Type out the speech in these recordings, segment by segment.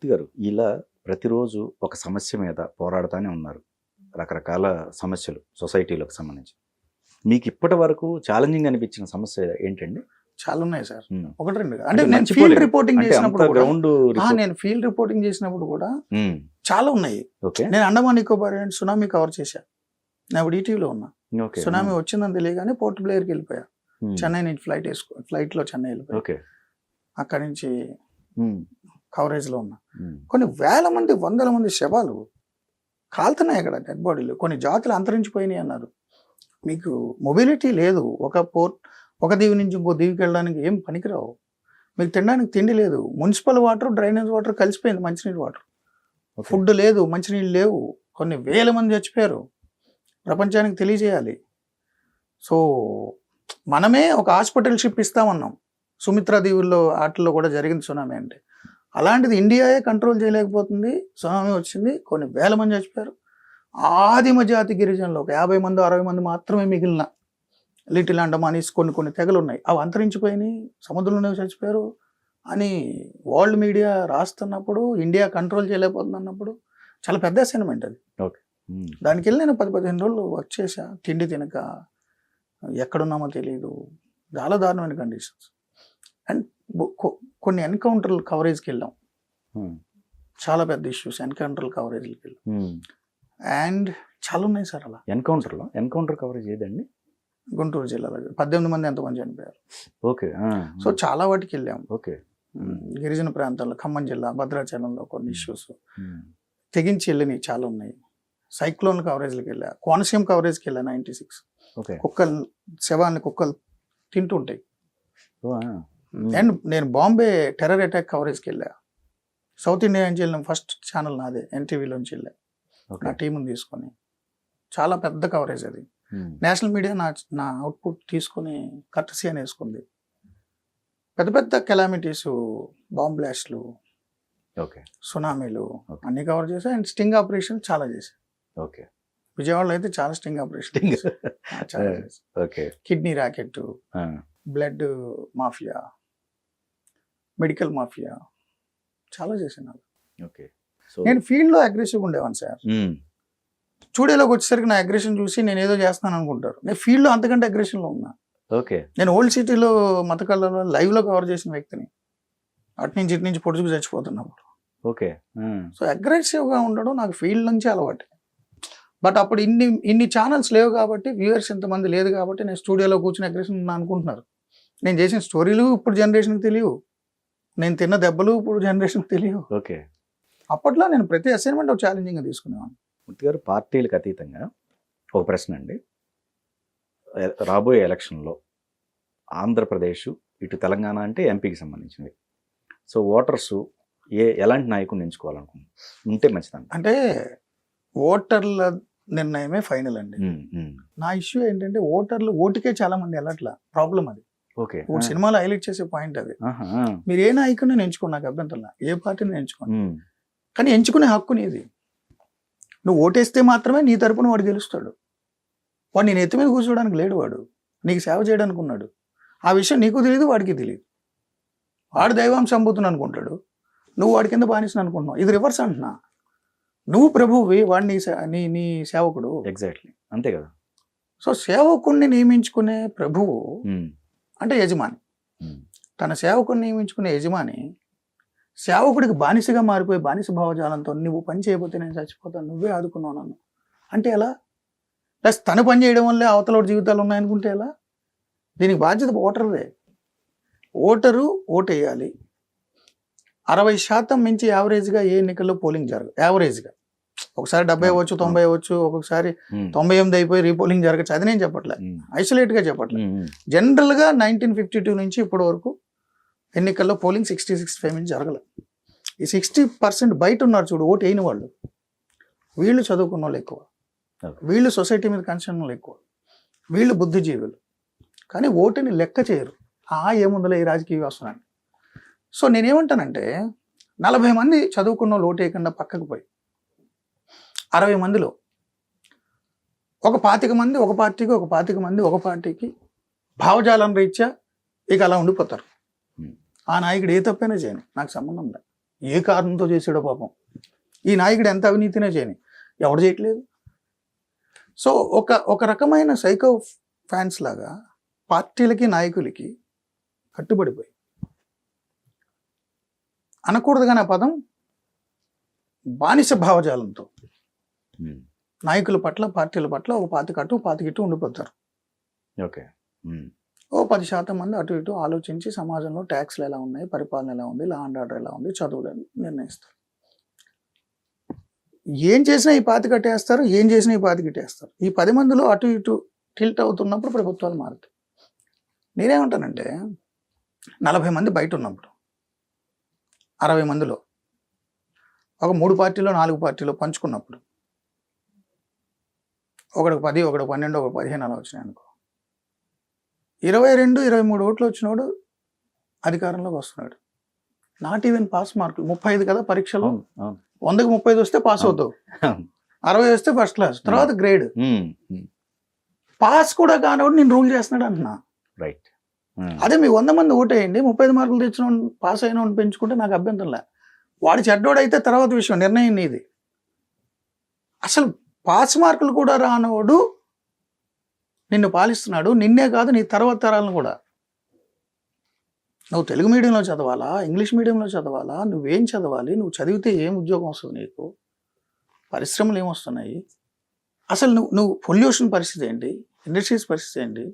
మూర్తి గారు ఇలా ప్రతిరోజు ఒక సమస్య మీద పోరాడుతూనే ఉన్నారు. రకరకాల సమస్యలు సొసైటీలకు సంబంధించి. మీకు ఇప్పటి వరకు ఛాలెంజింగ్ అనిపించిన సమస్య ఏంటండి? చాలా ఉన్నాయి సార్. ఉమ్. ఒకటి రెండు కాదు. అంటే అంటే నేను మర్చిపోలేరు. ఫీల్డ్ రిపోర్టింగ్ అంటే చేసినప్పుడు అంత కూడా గ్రౌండ్ నేను ఫీల్డ్ రిపోర్టింగ్ చేసినప్పుడు కూడా ఉమ్. చాలా ఉన్నాయి. ఓకే నేను Andaman Nicobar and tsunami cover చేశా. నేను అప్పుడు ఈటీవీలో ఉన్నా. ఓకే సునామీ వచ్చిందని తెలియగానే పోర్ట్ బ్లేయర్కి వెళ్ళిపోయా. ఉమ్. చెన్నై నుంచి ఫ్లైట్లో చెన్నై వెళ్ళిపోయా. ఓకే అక్కడి నుంచి ఉమ్. కవరేజ్లో ఉన్నా. ఉమ్. కొన్ని వేల మంది వందల మంది శవాలు కాలుతున్నాయి అక్కడ, డెడ్ బాడీలు. కొన్ని జాతులు అంతరించిపోయినాయి అన్నారు. మీకు మొబిలిటీ లేదు. ఒక దీవి నుంచి ఇంకో దీవికి వెళ్ళడానికి ఏం పనికిరావు. మీకు తినడానికి తిండి లేదు. మున్సిపల్ వాటర్, డ్రైనేజ్ వాటర్ కలిసిపోయింది, మంచినీళ్ళు వాటర్. ఓకే. ఫుడ్ లేదు, మంచినీళ్ళు లేవు. కొన్ని వేల మంది చచ్చిపోయారు. ప్రపంచానికి తెలియజేయాలి. సో మనమే ఒక హాస్పిటల్ షిప్ ఇస్తామన్నాం. సుమిత్రా దీవుల్లో వాటిల్లో కూడా జరిగింది సునామీ. అంటే అలాంటిది ఇండియాయే కంట్రోల్ చేయలేకపోతుంది. సునామీ వచ్చింది, కొన్ని వేల మంది చచ్చిపోయారు. ఆదిమ జాతి గిరిజనులు ఒక 50 మంది 60 మంది మాత్రమే మిగిలిన లిటిల్ అండమానీస్ కొన్ని తెగలు ఉన్నాయి. అవి అంతరించిపోయినాయి, సముద్రంలోనే చచ్చిపోయారు అని వరల్డ్ మీడియా రాస్తున్నప్పుడు, ఇండియా కంట్రోల్ చేయలేకపోతుంది అన్నప్పుడు చాలా పెద్ద అసైన్మెంట్ అది. ఓకే ఉమ్. దానికి వెళ్ళి నేను 10-15 రోజులు వర్క్ చేశా. తిండి తినక, ఎక్కడున్నామో తెలియదు, చాలా దారుణమైన కండిషన్స్. అండ్ కొన్ని ఎన్కౌంటర్లు కవరేజ్కి వెళ్ళాం. ఉమ్. చాలా పెద్ద ఇష్యూస్ ఎన్కౌంటర్లు కవరేజ్కి వెళ్ళాం. ఉమ్. అండ్ చాలా ఉన్నాయి సార్. అలా ఎన్కౌంటర్ కవరేజ్ ఏదండి? గుంటూరు జిల్లాలో 18 మంది ఎంతమంది చనిపోయారు. ఓకే సో చాలా వాటికి వెళ్ళాం. ఓకే గిరిజన ప్రాంతాల్లో ఖమ్మం జిల్లా భద్రాచలంలో కొన్ని ఇష్యూస్ ఉమ్. తెగించి వెళ్ళినవి చాలా ఉన్నాయి. సైక్లోన్ కవరేజ్కి వెళ్ళా, కోనసీమ కవరేజ్కి వెళ్ళా. 96 ఓకే శవాన్ని కుక్కలు తింటుంటాయి. ఓ, ఆ. ఉమ్. అండ్ నేను బాంబే టెర్రర్ అటాక్ కవరేజ్కి వెళ్ళా. సౌత్ ఇండియా నుంచి వెళ్ళిన ఫస్ట్ ఛానల్ నాదే, ఎన్టీవీలోంచి వెళ్ళా ఓకే నా టీంని తీసుకొని. చాలా పెద్ద కవరేజ్ అది. ఉమ్. నేషనల్ మీడియా నా అవుట్పుట్ తీసుకొని కర్టసీ అని వేసుకుంది. పెద్ద పెద్ద కెలామిటీస్, బాంబ్ బ్లాస్ట్లు, ఓకే సునామీలు Okay. అన్ని కవర్ చేశా. అండ్ స్టింగ్ ఆపరేషన్ చాలా చేశా. ఓకే విజయవాడలో అయితే చాలా స్టింగ్ ఆపరేషన్ చాలా చేశా. ఓకే కిడ్నీ ర్యాకెట్, ఆ. బ్లడ్ మాఫియా, మెడికల్ మాఫియా చాలా చేశాను. ఓకే సో నేను ఫీల్డ్లో అగ్రెసివ్గా ఉండేవాను సార్. ఉమ్. స్టూడియోలోకి వచ్చేసరికి నా అగ్రెషన్ చూసి నేను ఏదో చేస్తాను అనుకుంటారు. నేను ఫీల్డ్లో అంతకంటే అగ్రెషన్లో ఉన్నా. ఓకే నేను ఓల్డ్ సిటీలో మతకళ్ళలో లైవ్లో కవర్ చేసిన వ్యక్తిని. అటు నుంచి ఇటు నుంచి పొడుచుకు చచ్చిపోతున్నప్పుడు. ఓకే ఉమ్. సో అగ్రెసివ్గా ఉండడం నాకు ఫీల్డ్ నుంచి అలవాటు. బట్ అప్పుడు ఇన్ని ఛానల్స్ లేవు కాబట్టి, వ్యూవర్స్ ఇంతమంది లేదు కాబట్టి నేను స్టూడియోలో కూర్చుని అగ్రెషన్ ఉన్నా అనుకుంటున్నారు. నేను చేసిన స్టోరీలు ఇప్పుడు జనరేషన్కి తెలియవు, నేను తిన్న దెబ్బలు ఇప్పుడు జనరేషన్కి తెలియవు. ఓకే అప్పట్లో నేను ప్రతి అసైన్మెంట్ ఒక ఛాలెంజింగ్గా తీసుకునేవాడిని. మూర్తి గారు, పార్టీలకు అతీతంగా ఒక ప్రశ్న అండి. రాబోయే ఎలక్షన్లో ఆంధ్రప్రదేశ్, ఇటు తెలంగాణ అంటే ఎంపీకి సంబంధించినవి. సో ఓటర్స్ ఎలాంటి నాయకుడిని ఎంచుకోవాలనుకుంటున్నారు? ఉంటే మంచిదండి. అంటే ఓటర్ల నిర్ణయమే ఫైనల్ అండి. నా ఇష్యూ ఏంటంటే ఓటర్లు ఓటుకే చాలా మంది వెళ్ళట్లా. ప్రాబ్లం అది. ఓకే ఇప్పుడు సినిమాలో హైలైట్ చేసే పాయింట్ అది. ఆహా. మీరు ఏ నాయకుడిని ఎంచుకోండి, నాకు అభ్యంతరం, ఏ పార్టీని ఎంచుకోండి, ఉమ్. కానీ ఎంచుకునే హక్కు నీది. నువ్వు ఓటేస్తే మాత్రమే నీ తరపున వాడు గెలుస్తాడు. వాడు నేను ఎత్తి మీద కూర్చోడానికి లేడు, వాడు నీకు సేవ చేయడానికి ఉన్నాడు. ఆ విషయం నీకు తెలియదు, వాడికి తెలియదు. వాడు దైవాంశ సంబూతుని అనుకుంటాడు, నువ్వు వాడి కింద బానిసని అనుకుంటున్నావు. ఇది రివర్స్ అంటున్నా. నువ్వు ప్రభువువి, వాడు నీ సేవకుడు. ఎగ్జాక్ట్లీ అంతే కదా. సో సేవకుడిని నియమించుకునే ప్రభువు ఉమ్. అంటే యజమాని. ఉమ్. తన సేవకుడిని నియమించుకునే యజమాని సేవకుడికి బానిసగా మారిపోయి బానిస భావజాలంతో నువ్వు పని చేయకపోతే నేను చచ్చిపోతాను, నువ్వే ఆదుకున్నావు నన్ను అంటే ఎలా? ప్లస్ తను పని చేయడం వల్లే అవతల జీవితాలు ఉన్నాయనుకుంటే ఎలా? దీనికి బాధ్యత ఓటర్దే. ఓటరు ఓటు వేయాలి. 60% మించి యావరేజ్గా ఏ ఎన్నికల్లో పోలింగ్ జరగదు. యావరేజ్గా ఒకసారి 70 అవ్వచ్చు, 90 అవ్వచ్చు, ఒక్కొక్కసారి 98 అయిపోయి రీపోలింగ్ జరగచ్చు. అది నేను చెప్పట్లే, ఐసోలేట్గా చెప్పట్లే. జనరల్గా 1952 నుంచి ఇప్పటి వరకు ఎన్నికల్లో పోలింగ్ 60-65 నుంచి జరగలేదు. ఈ 60% బయట ఉన్నారు చూడు, ఓటు వేయని వాళ్ళు, వీళ్ళు చదువుకున్న వాళ్ళు ఎక్కువ, వీళ్ళు సొసైటీ మీద కన్సర్న్ వాళ్ళు ఎక్కువ, వీళ్ళు బుద్ధిజీవులు. కానీ ఓటుని లెక్క చేయరు. ఏముందలే ఈ రాజకీయ వ్యవస్థని. సో నేనేమంటానంటే 40 మంది చదువుకున్న వాళ్ళు ఓటు వేయకుండా పక్కకు పోయి 60 మందిలో ఒక 25 మంది ఒక పార్టీకి, ఒక 25 మంది ఒక పార్టీకి భావజాలం రీత్యా ఇక అలా ఉండిపోతారు. ఆ నాయకుడు ఏ తప్పైనా చేయను, నాకు సంబంధం లేదు. ఏ కారణంతో చేసాడో పాపం. ఈ నాయకుడు ఎంత అవినీతినే చేయని, ఎవడు చేయట్లేదు. సో ఒక రకమైన సైకో ఫ్యాన్స్ లాగా పార్టీలకి నాయకులకి కట్టుబడిపోయి, అనకూడదు కానీ ఆ పదం, బానిస భావజాలంతో నాయకుల పట్ల పార్టీల పట్ల ఒక పాతికిట్టు ఉండిపోతారు. ఓకే. ఓ 10% మంది అటు ఇటు ఆలోచించి సమాజంలో ట్యాక్స్లు ఎలా ఉన్నాయి, పరిపాలన ఎలా ఉంది, లా అండ్ ఆర్డర్ ఎలా ఉంది, చదువులు నిర్ణయిస్తారు. ఏం చేసినా ఈ పాతికట్టేస్తారు, ఏం చేసినా ఈ పాతికట్టేస్తారు. ఈ 10 మందిలో అటు ఇటు టిల్ట్ అవుతున్నప్పుడు ప్రభుత్వాలు మారుతాయి. నేనేమంటానంటే 40 మంది బయట ఉన్నప్పుడు 60 మందిలో ఒక 3 పార్టీలో 4 పార్టీలో పంచుకున్నప్పుడు ఒకడికి 10, ఒకడికి 12, ఒకటి 15 అలా వచ్చినాయి అనుకో, 22, 23 ఓట్లు వచ్చినోడు అధికారంలోకి వస్తున్నాడు. నాట్ ఈవెన్ పాస్ మార్కులు 35 కదా పరీక్షలో, 100కి 35 వస్తే పాస్ అవుతావు, 60 వస్తే ఫస్ట్ క్లాస్, తర్వాత గ్రేడ్. పాస్ కూడా కానివాడు నేను రూల్ చేస్తున్నాడు అంటున్నా. రైట్. అదే మీ 100 మంది ఓటేయండి, 35 మార్కులు తెచ్చిన పాస్ అయిన పెంచుకుంటే నాకు అభ్యంతరంలే. వాడు చెడ్డోడైతే తర్వాత విషయం, నిర్ణయం నీది. అసలు పాస్ మార్కులు కూడా రానోడు నిన్ను పాలిస్తున్నాడు. నిన్నే కాదు, నీ తర్వాత తరాలను కూడా. నువ్వు తెలుగు మీడియంలో చదవాలా, ఇంగ్లీష్ మీడియంలో చదవాలా, నువ్వేం చదవాలి, నువ్వు చదివితే ఏం ఉద్యోగం వస్తుంది నీకు, పరిశ్రమలు ఏమొస్తున్నాయి, అసలు నువ్వు పొల్యూషన్ పరిస్థితి ఏంటి, ఇండస్ట్రీస్ పరిస్థితి ఏంటి,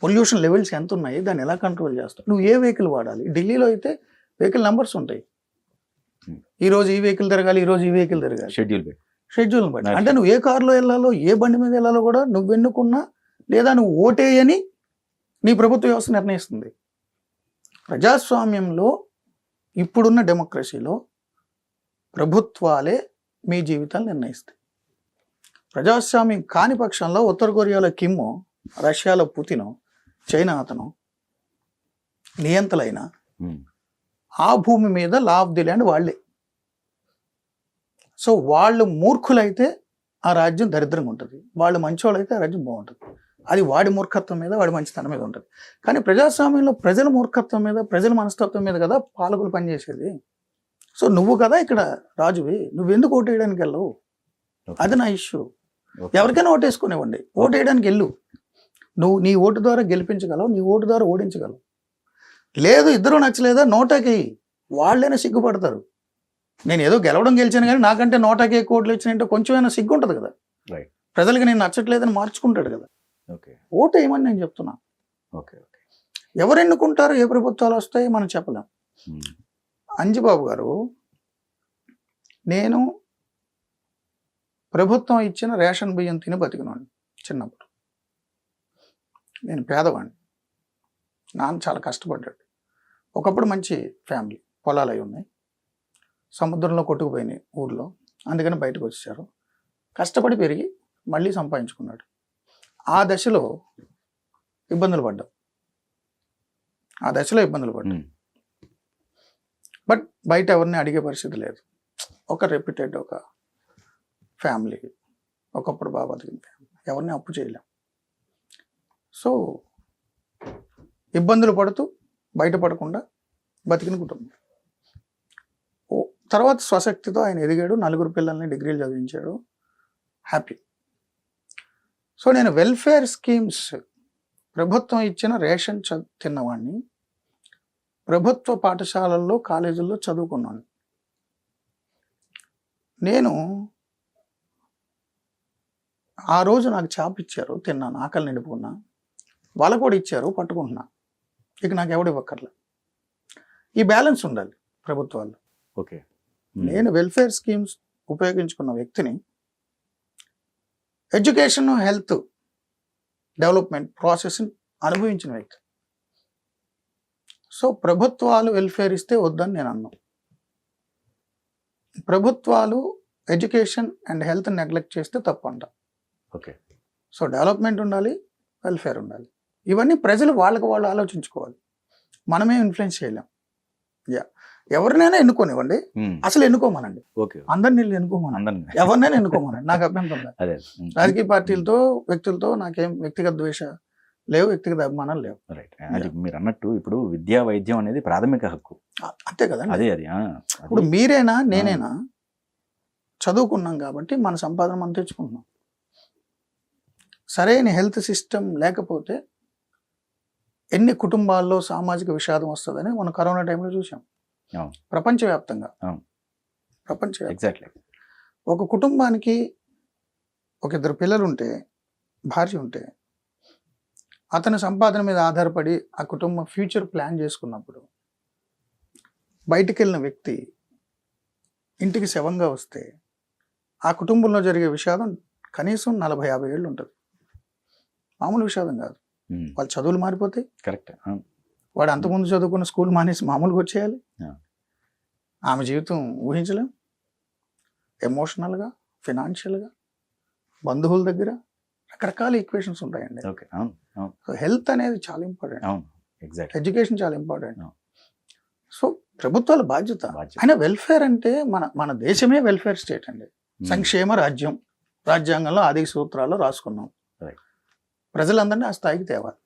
పొల్యూషన్ లెవెల్స్ ఎంత ఉన్నాయి, దాన్ని ఎలా కంట్రోల్ చేస్తావు, నువ్వు ఏ వెహికల్ వాడాలి. ఢిల్లీలో అయితే వెహికల్ నెంబర్స్ ఉంటాయి, ఈరోజు ఈ వెహికల్ తిరగాలి, ఈరోజు ఈ వెహికల్ తిరగాలి, షెడ్యూల్ని బట్టి. అంటే నువ్వు ఏ కారులో వెళ్ళాలో, ఏ బండి మీద వెళ్ళాలో కూడా నువ్వు ఎన్నుకున్నా లేదా నువ్వు ఓటేయని నీ ప్రభుత్వ వ్యవస్థ నిర్ణయిస్తుంది. ప్రజాస్వామ్యంలో, ఇప్పుడున్న డెమోక్రసీలో ప్రభుత్వాలే మీ జీవితాలు నిర్ణయిస్తాయి. ప్రజాస్వామ్యం కాని పక్షంలో ఉత్తర కొరియాలో కిమ్, రష్యాలో పుతిన్, చైనా అతను నియంతలైన ఆ భూమి మీద లా ఆఫ్ ది ల్యాండ్ వాళ్ళే. సో వాళ్ళు మూర్ఖులైతే ఆ రాజ్యం దరిద్రంగా ఉంటుంది, వాళ్ళు మంచివాళ్ళు అయితే ఆ రాజ్యం బాగుంటుంది. అది వాడి మూర్ఖత్వం మీద, వాడి మంచితనం మీద ఉంటుంది. కానీ ప్రజాస్వామ్యంలో ప్రజల మూర్ఖత్వం మీద, ప్రజల మనస్తత్వం మీద కదా పాలకులు పనిచేసేది. సో నువ్వు కదా ఇక్కడ రాజువి, నువ్వెందుకు ఓటేయడానికి వెళ్ళవు, అది నా ఇష్యూ. ఎవరికైనా ఓటేసుకునేవ్వండి, ఓటేయడానికి వెళ్ళు. నువ్వు నీ ఓటు ద్వారా గెలిపించగలవు, నీ ఓటు ద్వారా ఓడించగలవు. లేదు ఇద్దరు నచ్చలేదా, నోటాకి వాళ్ళైనా సిగ్గుపడతారు. నేను ఏదో గెలవడం గెలిచాను కానీ నాకంటే నోటాకి ఎక్కువ ఓట్లు వచ్చినాయంటే కొంచెమైనా సిగ్గు ఉంటుంది కదా. ప్రజలకి నేను నచ్చట్లేదని మార్చుకుంటాడు కదా. ఓటు ఏమని నేను చెప్తున్నా. ఎవరు ఎన్నుకుంటారు, ఏ ప్రభుత్వాలు వస్తాయి మనం చెప్పలేం. అంజిబాబు గారు, నేను ప్రభుత్వం ఇచ్చిన రేషన్ బియ్యం తిని బతికినాను చిన్నప్పుడు. నేను పేదవాడిని, నాన్న చాలా కష్టపడ్డాడు. ఒకప్పుడు మంచి ఫ్యామిలీ, పొలాలు అవి ఉన్నాయి, సముద్రంలో కొట్టుకుపోయినాయి ఊర్లో, అందుకని బయటకు వచ్చేసారు. కష్టపడి పెరిగి మళ్ళీ సంపాదించుకున్నాడు. ఆ దశలో ఇబ్బందులు పడ్డాం, బట్ బయట ఎవరిని అడిగే పరిస్థితి లేదు. ఒక రెప్యూటెడ్ ఒక ఫ్యామిలీ, ఒకప్పుడు బాగా బతికిన ఫ్యామిలీ, ఎవరిని అప్పు చేయలేం. సో ఇబ్బందులు పడుతూ బయటపడకుండా బతికిన కుటుంబం. తర్వాత స్వశక్తితో ఆయన ఎదిగాడు, 4 పిల్లల్ని డిగ్రీలు చదివించాడు, హ్యాపీ. సో నేను వెల్ఫేర్ స్కీమ్స్, ప్రభుత్వం ఇచ్చిన రేషన్ తిన్నవాడిని, ప్రభుత్వ పాఠశాలల్లో కాలేజీల్లో చదువుకున్నాను. నేను ఆ రోజు నాకు చాప్ ఇచ్చారు, తిన్నాను, ఆకలి నిండుకున్నా. వాళ్ళకు కూడా ఇచ్చారు, పట్టుకుంటున్నా. ఇక నాకు ఎవడు ఇవ్వక్కర్లే. ఈ బ్యాలెన్స్ ఉండాలి ప్రభుత్వాల్లో. ఓకే. నేను వెల్ఫేర్ స్కీమ్స్ ఉపయోగించుకున్న వ్యక్తిని, ఎడ్యుకేషన్, హెల్త్ డెవలప్మెంట్ ప్రాసెస్ అనుభవించిన వ్యక్తి. సో ప్రభుత్వాలు వెల్ఫేర్ ఇస్తే వద్దని నేను అన్నాను. ప్రభుత్వాలు ఎడ్యుకేషన్ అండ్ హెల్త్ నెగ్లెక్ట్ చేస్తే తప్పు అంట. ఓకే. సో డెవలప్మెంట్ ఉండాలి, వెల్ఫేర్ ఉండాలి. ఇవన్నీ ప్రజలు వాళ్ళకి వాళ్ళు ఆలోచించుకోవాలి, మనమే ఇన్ఫ్లుయెన్స్ చేయలేం. ఎవరినైనా ఎన్నుకోనివ్వండి, అసలు ఎన్నుకోమనండి, అందరిని ఎన్నుకోమనండి, ఎవరినైనా ఎన్నుకోమనండి, నాకు అభ్యంతరం లేదు. రాజకీయ పార్టీలతో, వ్యక్తులతో నాకేం వ్యక్తిగత ద్వేష లేవు, వ్యక్తిగత అభిమానాలు లేవు. రైట్. అది మీరు అన్నట్టు ఇప్పుడు విద్యా వైద్యం అనేది ప్రాథమిక హక్కు. అంతే కదండి. అది ఇప్పుడు మీరేనా నేనేనా చదువుకున్నాం కాబట్టి మన సంపాదన మనం తెచ్చుకుంటున్నాం. సరైన హెల్త్ సిస్టమ్ లేకపోతే ఎన్ని కుటుంబాల్లో సామాజిక విషాదం వస్తుందని మనం కరోనా టైంలో చూసాం. అవును. ప్రపంచవ్యాప్తంగా అవును. ఎగ్జాక్ట్లీ. ఒక కుటుంబానికి ఒక 2 పిల్లలు ఉంటే, భార్య ఉంటే, అతని సంపాదన మీద ఆధారపడి ఆ కుటుంబం ఫ్యూచర్ ప్లాన్ చేసుకున్నప్పుడు బయటికి వెళ్ళిన వ్యక్తి ఇంటికి శవంగా వస్తే ఆ కుటుంబంలో జరిగే విషాదం కనీసం 40-50 ఏళ్ళు ఉంటుంది. మామూలు విషాదం కాదు. వాళ్ళ చదువులు మారిపోతాయి. కరెక్ట్. వాడు అంతకుముందు చదువుకున్న స్కూల్ మానేసి మామూలుగా వచ్చేయాలి. ఆమె జీవితం ఊహించలేం. ఎమోషనల్గా, ఫినాన్షియల్గా, బంధువుల దగ్గర రకరకాల ఈక్వేషన్స్ ఉంటాయండి. సో హెల్త్ అనేది చాలా ఇంపార్టెంట్. ఎడ్యుకేషన్ చాలా ఇంపార్టెంట్. సో ప్రభుత్వాల బాధ్యత. అయినా వెల్ఫేర్ అంటే మన దేశమే వెల్ఫేర్ స్టేట్ అండి. సంక్షేమ రాజ్యం రాజ్యాంగంలో ఆది సూత్రాల్లో రాసుకున్నాం. ప్రజలందరినీ ఆ స్థాయికి తేవాలి.